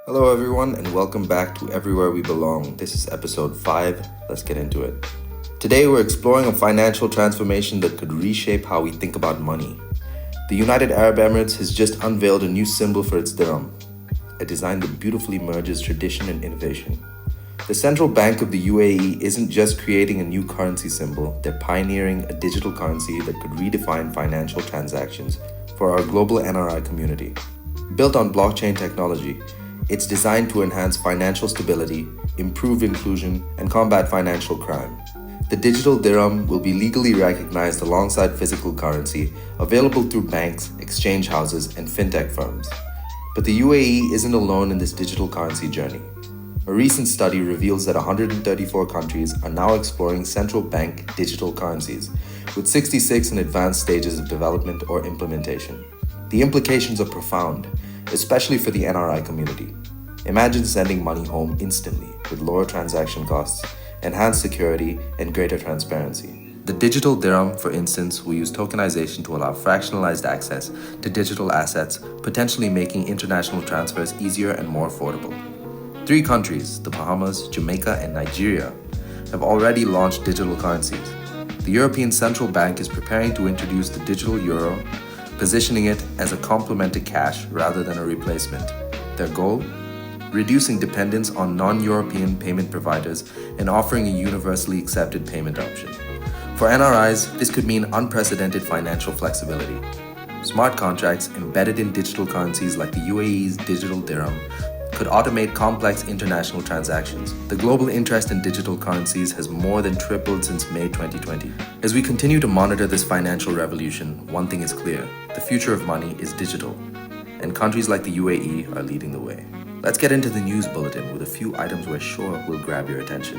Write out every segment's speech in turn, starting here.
Hello, everyone, and welcome back to Everywhere We Belong. This is episode 5. Let's get into it. Today, we're exploring a financial transformation that could reshape how we think about money. The United Arab Emirates has just unveiled a new symbol for its dirham, a design that beautifully merges tradition and innovation. The Central Bank of the UAE isn't just creating a new currency symbol, they're pioneering a digital currency that could redefine financial transactions for our global NRI community. Built on blockchain technology, it's designed to enhance financial stability, improve inclusion, and combat financial crime. The digital dirham will be legally recognized alongside physical currency, available through banks, exchange houses, and fintech firms. But the UAE isn't alone in this digital currency journey. A recent study reveals that 134 countries are now exploring central bank digital currencies, with 66 in advanced stages of development or implementation. The implications are profound, especially for the NRI community. Imagine sending money home instantly with lower transaction costs, enhanced security, and greater transparency. The digital dirham, for instance, will use tokenization to allow fractionalized access to digital assets, potentially making international transfers easier and more affordable. 3 countries, the Bahamas, Jamaica, and Nigeria, have already launched digital currencies. The European Central Bank is preparing to introduce the digital euro, positioning it as a complement to cash rather than a replacement. Their goal? Reducing dependence on non-European payment providers and offering a universally accepted payment option. For NRIs, this could mean unprecedented financial flexibility. Smart contracts embedded in digital currencies like the UAE's digital dirham could automate complex international transactions. The global interest in digital currencies has more than tripled since May 2020. As we continue to monitor this financial revolution, one thing is clear: the future of money is digital, and countries like the UAE are leading the way. Let's get into the news bulletin with a few items we're sure will grab your attention.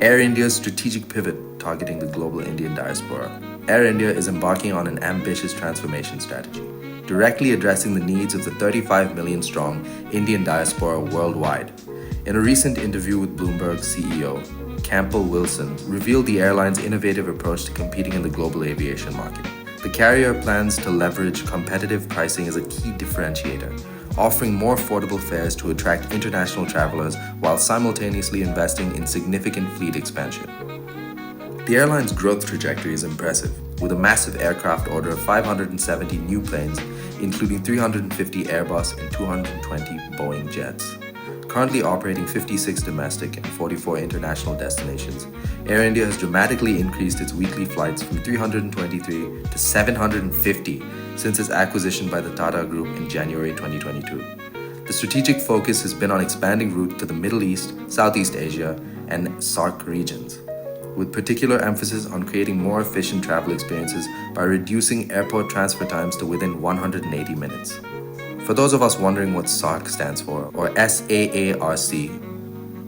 Air India's strategic pivot targeting the global Indian diaspora. Air India is embarking on an ambitious transformation strategy, directly addressing the needs of the 35 million strong Indian diaspora worldwide. In a recent interview with Bloomberg CEO, Campbell Wilson revealed the airline's innovative approach to competing in the global aviation market. The carrier plans to leverage competitive pricing as a key differentiator, offering more affordable fares to attract international travelers while simultaneously investing in significant fleet expansion. The airline's growth trajectory is impressive, with a massive aircraft order of 570 new planes, including 350 Airbus and 220 Boeing jets. Currently operating 56 domestic and 44 international destinations, Air India has dramatically increased its weekly flights from 323 to 750 since its acquisition by the Tata Group in January 2022. The strategic focus has been on expanding routes to the Middle East, Southeast Asia, and SAARC regions, with particular emphasis on creating more efficient travel experiences by reducing airport transfer times to within 180 minutes. For those of us wondering what SAARC stands for, or SAARC,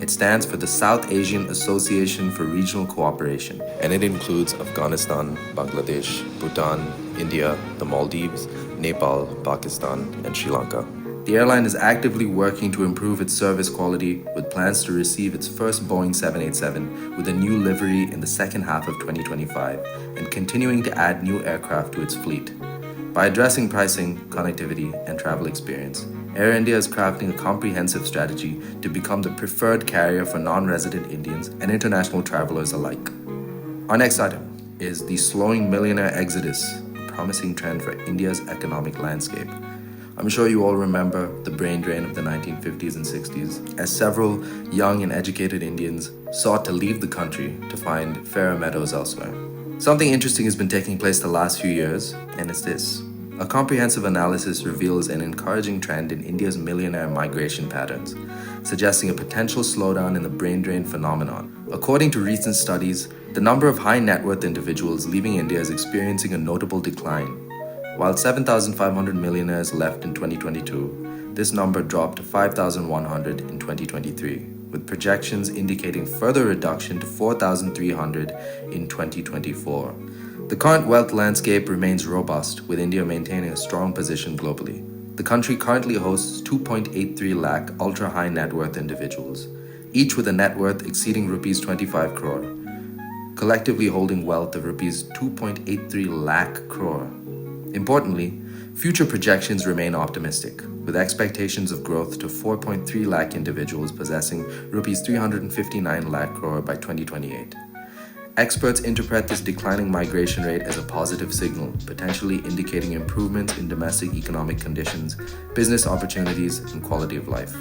it stands for the South Asian Association for Regional Cooperation, and it includes Afghanistan, Bangladesh, Bhutan, India, the Maldives, Nepal, Pakistan, and Sri Lanka. The airline is actively working to improve its service quality, with plans to receive its first Boeing 787 with a new livery in the second half of 2025 and continuing to add new aircraft to its fleet. By addressing pricing, connectivity, and travel experience, Air India is crafting a comprehensive strategy to become the preferred carrier for non-resident Indians and international travelers alike. Our next item is the slowing millionaire exodus, a promising trend for India's economic landscape. I'm sure you all remember the brain drain of the 1950s and 60s, as several young and educated Indians sought to leave the country to find fairer meadows elsewhere. Something interesting has been taking place the last few years, and it's this. A comprehensive analysis reveals an encouraging trend in India's millionaire migration patterns, suggesting a potential slowdown in the brain drain phenomenon. According to recent studies, the number of high net worth individuals leaving India is experiencing a notable decline. While 7,500 millionaires left in 2022, this number dropped to 5,100 in 2023, with projections indicating further reduction to 4,300 in 2024. The current wealth landscape remains robust, with India maintaining a strong position globally. The country currently hosts 2.83 lakh ultra-high net worth individuals, each with a net worth exceeding rupees 25 crore, collectively holding wealth of rupees 2.83 lakh crore. Importantly, Future projections remain optimistic, with expectations of growth to 4.3 lakh individuals possessing rupees 359 lakh crore by 2028. Experts interpret this declining migration rate as a positive signal, potentially indicating improvements in domestic economic conditions, business opportunities, and quality of life.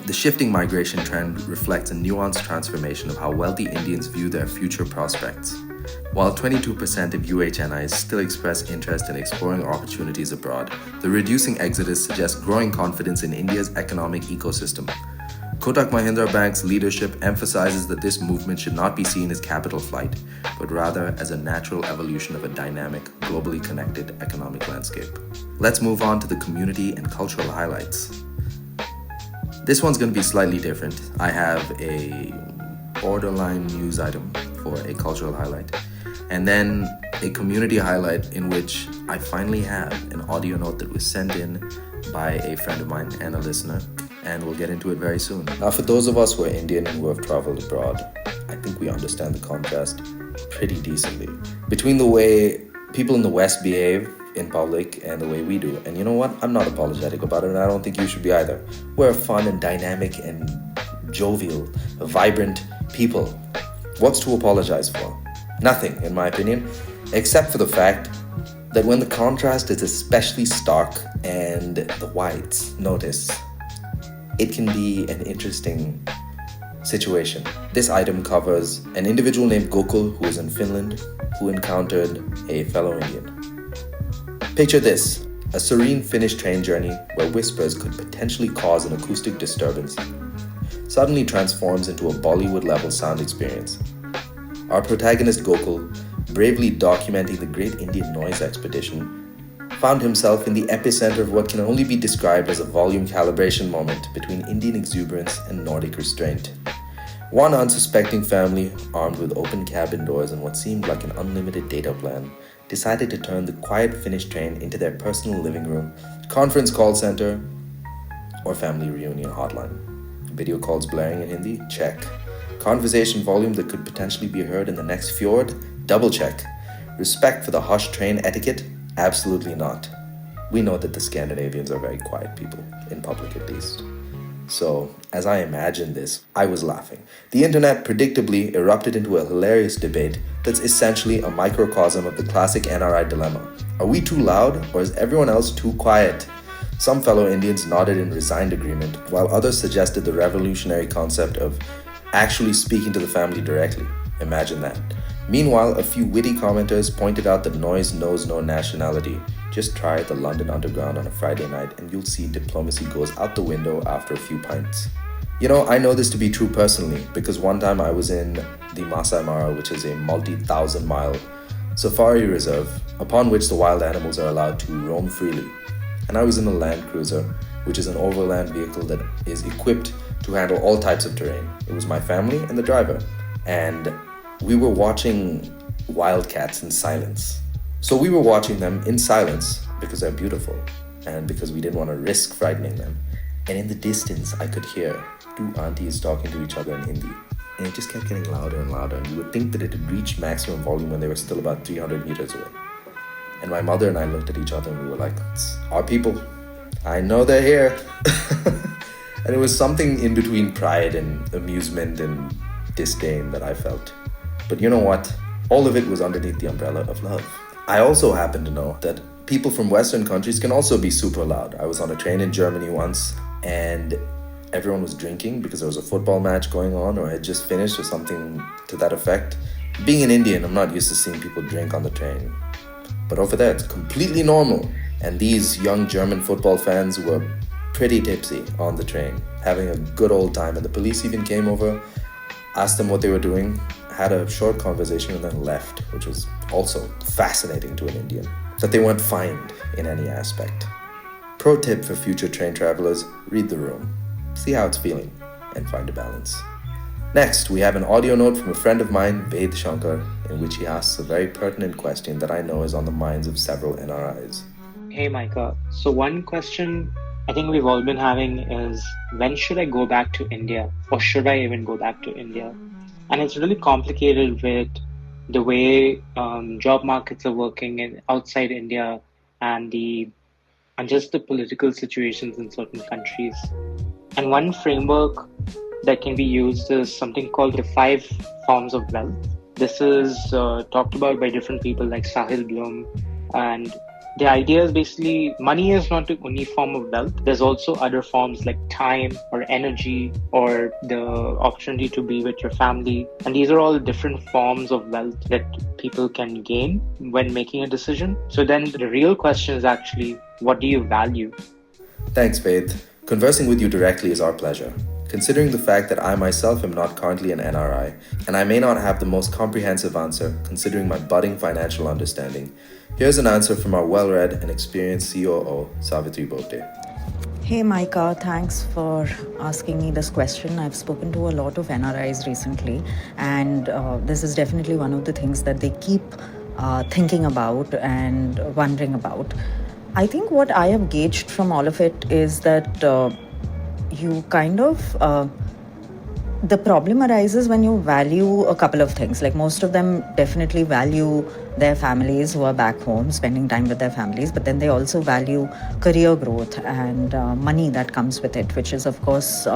The shifting migration trend reflects a nuanced transformation of how wealthy Indians view their future prospects. While 22% of UHNIs still express interest in exploring opportunities abroad, the reducing exodus suggests growing confidence in India's economic ecosystem. Kotak Mahindra Bank's leadership emphasizes that this movement should not be seen as capital flight, but rather as a natural evolution of a dynamic, globally connected economic landscape. Let's move on to the community and cultural highlights. This one's going to be slightly different. I have a borderline news item for a cultural highlight, and then a community highlight in which I finally have an audio note that was sent in by a friend of mine and a listener, and we'll get into it very soon. Now, for those of us who are Indian and who have traveled abroad, I think we understand the contrast pretty decently between the way people in the West behave in public and the way we do. And you know what? I'm not apologetic about it, and I don't think you should be either. We're a fun and dynamic and jovial, vibrant people. What's to apologize for? Nothing, in my opinion, except for the fact that when the contrast is especially stark and the whites notice, it can be an interesting situation. This item covers an individual named Gokul who is in Finland who encountered a fellow Indian. Picture this, a serene Finnish train journey where whispers could potentially cause an acoustic disturbance suddenly transforms into a Bollywood-level sound experience. Our protagonist Gokul, bravely documenting the Great Indian Noise Expedition, found himself in the epicenter of what can only be described as a volume calibration moment between Indian exuberance and Nordic restraint. One unsuspecting family, armed with open cabin doors and what seemed like an unlimited data plan, decided to turn the quiet Finnish train into their personal living room, conference call center, or family reunion hotline. Video calls blaring in Hindi? Check. Conversation volume that could potentially be heard in the next fjord? Double check. Respect for the hush train etiquette? Absolutely not. We know that the Scandinavians are very quiet people, in public at least. So, as I imagined this, I was laughing. The internet predictably erupted into a hilarious debate that's essentially a microcosm of the classic NRI dilemma. Are we too loud, or is everyone else too quiet? Some fellow Indians nodded in resigned agreement, while others suggested the revolutionary concept of actually speaking to the family directly. Imagine that. Meanwhile, a few witty commenters pointed out that noise knows no nationality. Just try the London Underground on a Friday night and you'll see diplomacy goes out the window after a few pints. You know, I know this to be true personally because one time I was in the Masai Mara, which is a multi-thousand-mile safari reserve upon which the wild animals are allowed to roam freely. And I was in a Land Cruiser, which is an overland vehicle that is equipped to handle all types of terrain. It was my family and the driver. And we were watching wildcats in silence. So we were watching them in silence because they're beautiful and because we didn't want to risk frightening them. And in the distance, I could hear two aunties talking to each other in Hindi. And it just kept getting louder and louder. And you would think that it had reached maximum volume when they were still about 300 meters away. And my mother and I looked at each other and we were like, it's our people. I know they're here. And it was something in between pride and amusement and disdain that I felt. But you know what? All of it was underneath the umbrella of love. I also happen to know that people from Western countries can also be super loud. I was on a train in Germany once and everyone was drinking because there was a football match going on or had just finished or something to that effect. Being an Indian, I'm not used to seeing people drink on the train. But over there, it's completely normal. And these young German football fans were pretty tipsy on the train, having a good old time. And the police even came over, asked them what they were doing, had a short conversation and then left, which was also fascinating to an Indian, that they weren't fined in any aspect. Pro tip for future train travelers, read the room, see how it's feeling, and find a balance. Next, we have an audio note from a friend of mine, Ved Shankar, in which he asks a very pertinent question that I know is on the minds of several NRIs. Hey Micah, so one question I think we've all been having is, when should I go back to India? Or should I even go back to India? And it's really complicated with the way job markets are working outside India and the and just the political situations in certain countries. And one framework that can be used is something called the 5 forms of wealth. This is talked about by different people like Sahil Bloom. And the idea is basically money is not the only form of wealth. There's also other forms like time or energy or the opportunity to be with your family. And these are all different forms of wealth that people can gain when making a decision. So then the real question is actually, what do you value? Thanks, Faith. Conversing with you directly is our pleasure. Considering the fact that I myself am not currently an NRI, and I may not have the most comprehensive answer considering my budding financial understanding, here's an answer from our well-read and experienced COO, Savitri. Hey Micah, thanks for asking me this question. I've spoken to a lot of NRIs recently, and this is definitely one of the things that they keep thinking about and wondering about. I think what I have gauged from all of it is that you kind of the problem arises when you value a couple of things. Like most of them definitely value their families who are back home, spending time with their families, but then they also value career growth and money that comes with it, which is of course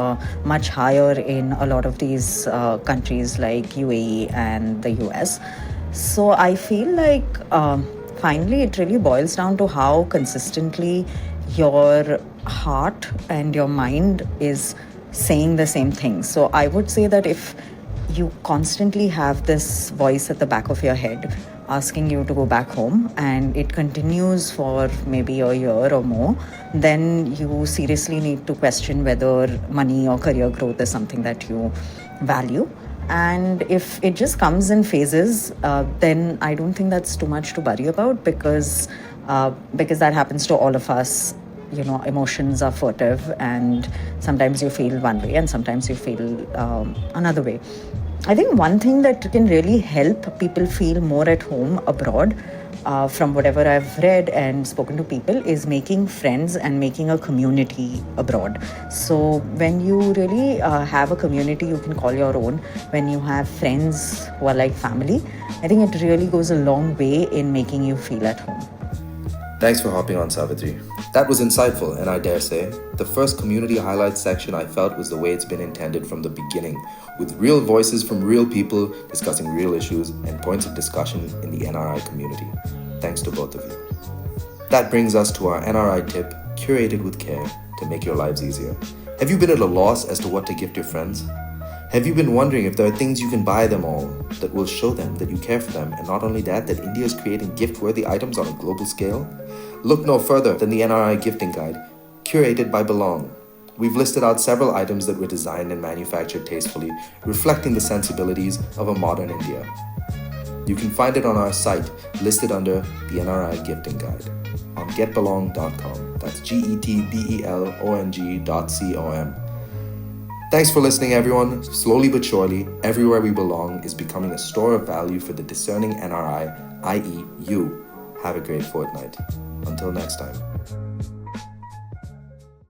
much higher in a lot of these countries like UAE and the US. So I feel like finally it really boils down to how consistently your heart and your mind is saying the same thing. So I would say that if you constantly have this voice at the back of your head asking you to go back home and it continues for maybe a year or more, then you seriously need to question whether money or career growth is something that you value. And if it just comes in phases, then I don't think that's too much to worry about because that happens to all of us. You know, emotions are furtive and sometimes you feel one way and sometimes you feel another way. I think one thing that can really help people feel more at home abroad, from whatever I've read and spoken to people, is making friends and making a community abroad. So when you really have a community you can call your own, when you have friends who are like family, I think it really goes a long way in making you feel at home. Thanks for hopping on, Savitri. That was insightful, and I dare say, the first community highlights section I felt was the way it's been intended from the beginning, with real voices from real people discussing real issues and points of discussion in the NRI community. Thanks to both of you. That brings us to our NRI tip, curated with care to make your lives easier. Have you been at a loss as to what to gift your friends? Have you been wondering if there are things you can buy them all that will show them that you care for them, and not only that India is creating gift-worthy items on a global scale? Look no further than the NRI Gifting Guide, curated by Belong. We've listed out several items that were designed and manufactured tastefully, reflecting the sensibilities of a modern India. You can find it on our site, listed under the NRI Gifting Guide, on getbelong.com. That's getbelong.com. Thanks for listening, everyone. Slowly but surely, Everywhere We Belong is becoming a store of value for the discerning NRI, i.e. you. Have a great fortnight. Until next time.